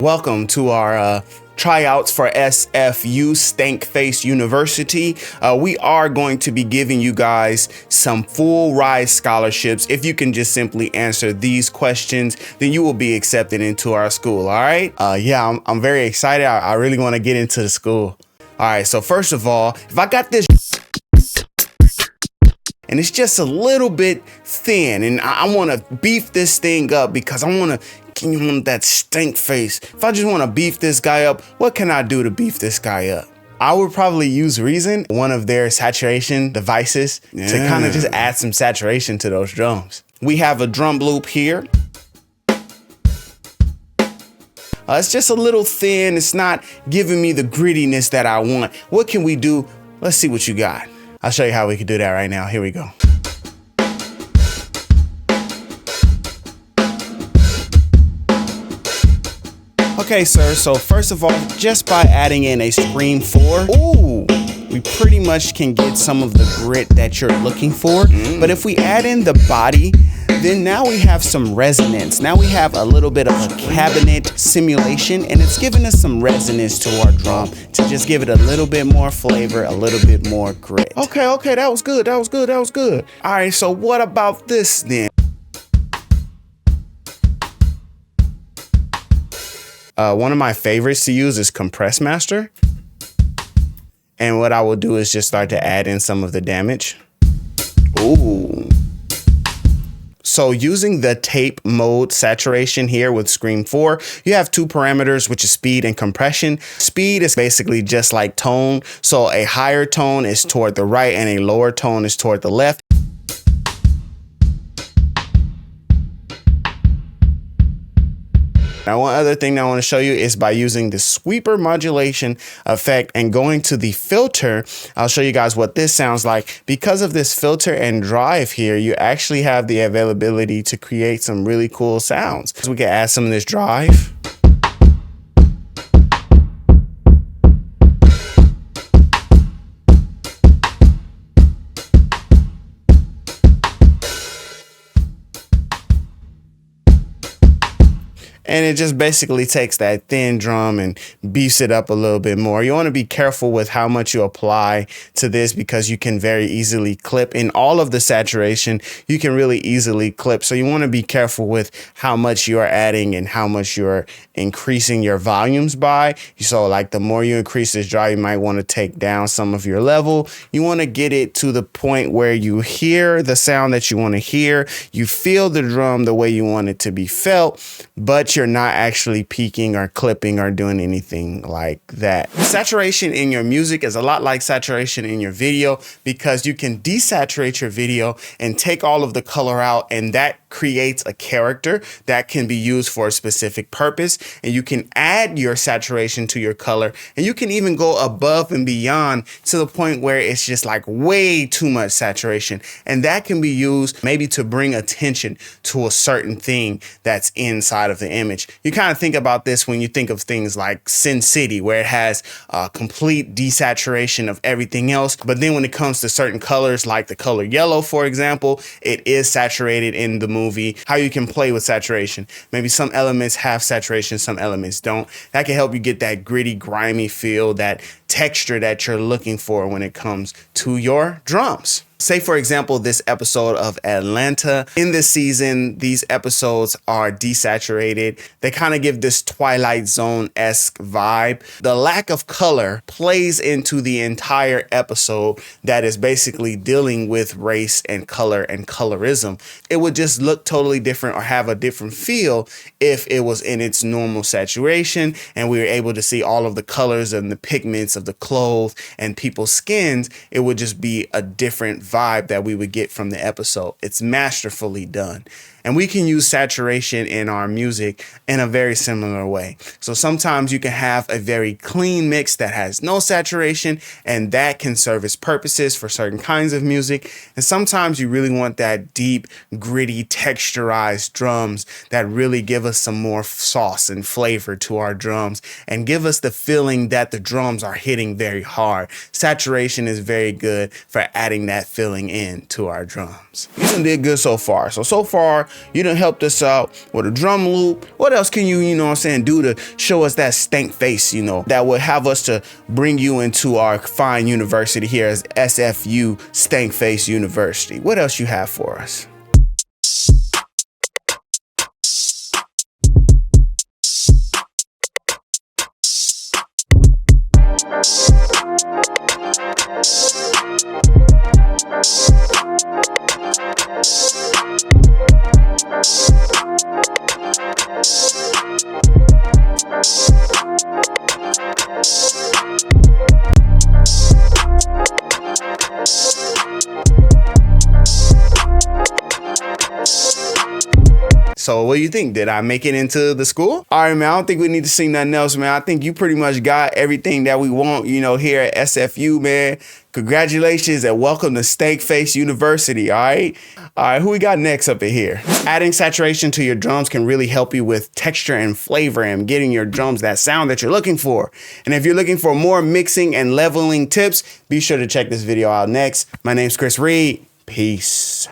Welcome to our tryouts for SFU, Stank Face University. We are going to be giving you guys some full ride scholarships. If you can just simply answer these questions, then you will be accepted into our school. All right. Yeah, I'm very excited. I really want to get into the school. All right. So first of all, if I got this and it's just a little bit thin and I want to beef this thing up because I want that stink face. If I just want to beef this guy up, what can I do to beef this guy up? I would probably use Reason, one of their saturation devices, to kind of just add some saturation to those drums. We have a drum loop here. It's just a little thin. It's not giving me the grittiness that I want. What can we do? Let's see what you got. I'll show you how we can do that right now. Here we go. Okay, sir, so first of all, just by adding in a Scream 4, we pretty much can get some of the grit that you're looking for. But if we add in the body, then now we have some resonance. Now we have a little bit of a cabinet simulation, and it's giving us some resonance to our drum to just give it a little bit more flavor, a little bit more grit. Okay, that was good. All right, so what about this then? One of my favorites to use is Compress Master. And what I will do is just start to add in some of the damage. Ooh. So using the tape mode saturation here with Scream 4, you have two parameters, which is speed and compression. Speed is basically just like tone. So a higher tone is toward the right and a lower tone is toward the left. Now, one other thing that I want to show you is by using the sweeper modulation effect and going to the filter, I'll show you guys what this sounds like. Because of this filter and drive here, you actually have the availability to create some really cool sounds. So we can add some of this drive. And it just basically takes that thin drum and beefs it up a little bit more. You want to be careful with how much you apply to this because you can very easily clip. In all of the saturation, you can really easily clip. So you want to be careful with how much you are adding and how much you're increasing your volumes by. So like the more you increase this drive, you might want to take down some of your level. You want to get it to the point where you hear the sound that you want to hear. You feel the drum the way you want it to be felt, but you're not actually peaking or clipping or doing anything like that. Saturation in your music is a lot like saturation in your video because you can desaturate your video and take all of the color out, and that creates a character that can be used for a specific purpose. And you can add your saturation to your color, and you can even go above and beyond to the point where it's just like way too much saturation. And that can be used maybe to bring attention to a certain thing that's inside of the image. You kind of think about this when you think of things like Sin City, where it has complete desaturation of everything else. But then when it comes to certain colors, like the color yellow, for example, it is saturated in the movie. How you can play with saturation. Maybe some elements have saturation, some elements don't. That can help you get that gritty, grimy feel, that texture that you're looking for when it comes to your drums. Say, for example, this episode of Atlanta. In this season, these episodes are desaturated. They kind of give this Twilight Zone-esque vibe. The lack of color plays into the entire episode that is basically dealing with race and color and colorism. It would just look totally different or have a different feel if it was in its normal saturation and we were able to see all of the colors and the pigments of the clothes and people's skins. It would just be a different vibe that we would get from the episode. It's masterfully done. And we can use saturation in our music in a very similar way. So sometimes you can have a very clean mix that has no saturation, and that can serve its purposes for certain kinds of music. And sometimes you really want that deep, gritty, texturized drums that really give us some more sauce and flavor to our drums and give us the feeling that the drums are hitting very hard. Saturation is very good for adding that feeling in to our drums. You did good so far. So far, You done helped us out with a drum loop. What else can you, know what I'm saying, do to show us that stank face, that would have us to bring you into our fine university here as SFU Stank Face University? What else you have for us? So what do you think? Did I make it into the school? All right, man, I don't think we need to see nothing else, man. I think you pretty much got everything that we want, here at SFU, man. Congratulations and welcome to Stank Face University, all right? All right, who we got next up in here? Adding saturation to your drums can really help you with texture and flavor and getting your drums that sound that you're looking for. And if you're looking for more mixing and leveling tips, be sure to check this video out next. My name's Chris Reed. Peace.